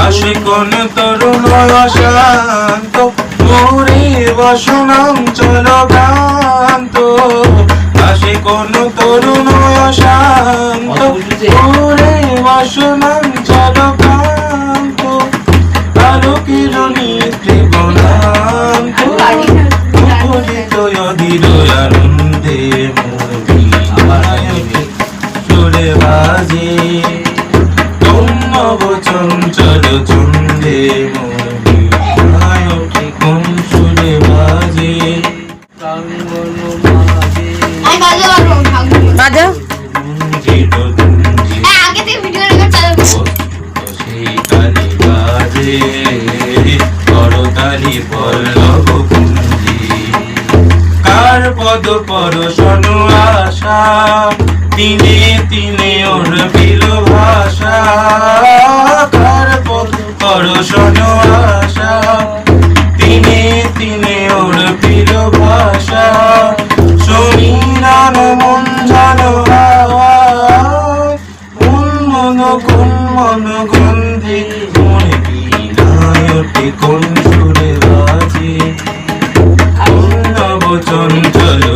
আসে কোন তরুণ অশান্ত মোরে বসনাঞ্চল ভ্রান্ত আসে কোন তরুণ অশান্ত মোরে বসনাঞ্চল ভ্রান্ত আলোকের নিদ্রে বনান্ত মুখরিত অধীর আনন্দে সুরে বাজে চঞ্চল চন্দ্রে কোন সুরে বাজে বাজা সেই তালি বাজে করতালি পল্লব কুঞ্জি কার পদ পরশন আশা দিনে দিনে ওর বিল ভাষা কার পদ পরশন আশা দিনে দিনে ওর বিল ভাষা সমীরান মন জানো কোন মন গন্ধে মনে বিনায়তে কোন সুরে বাজে কোন নব চঞ্চল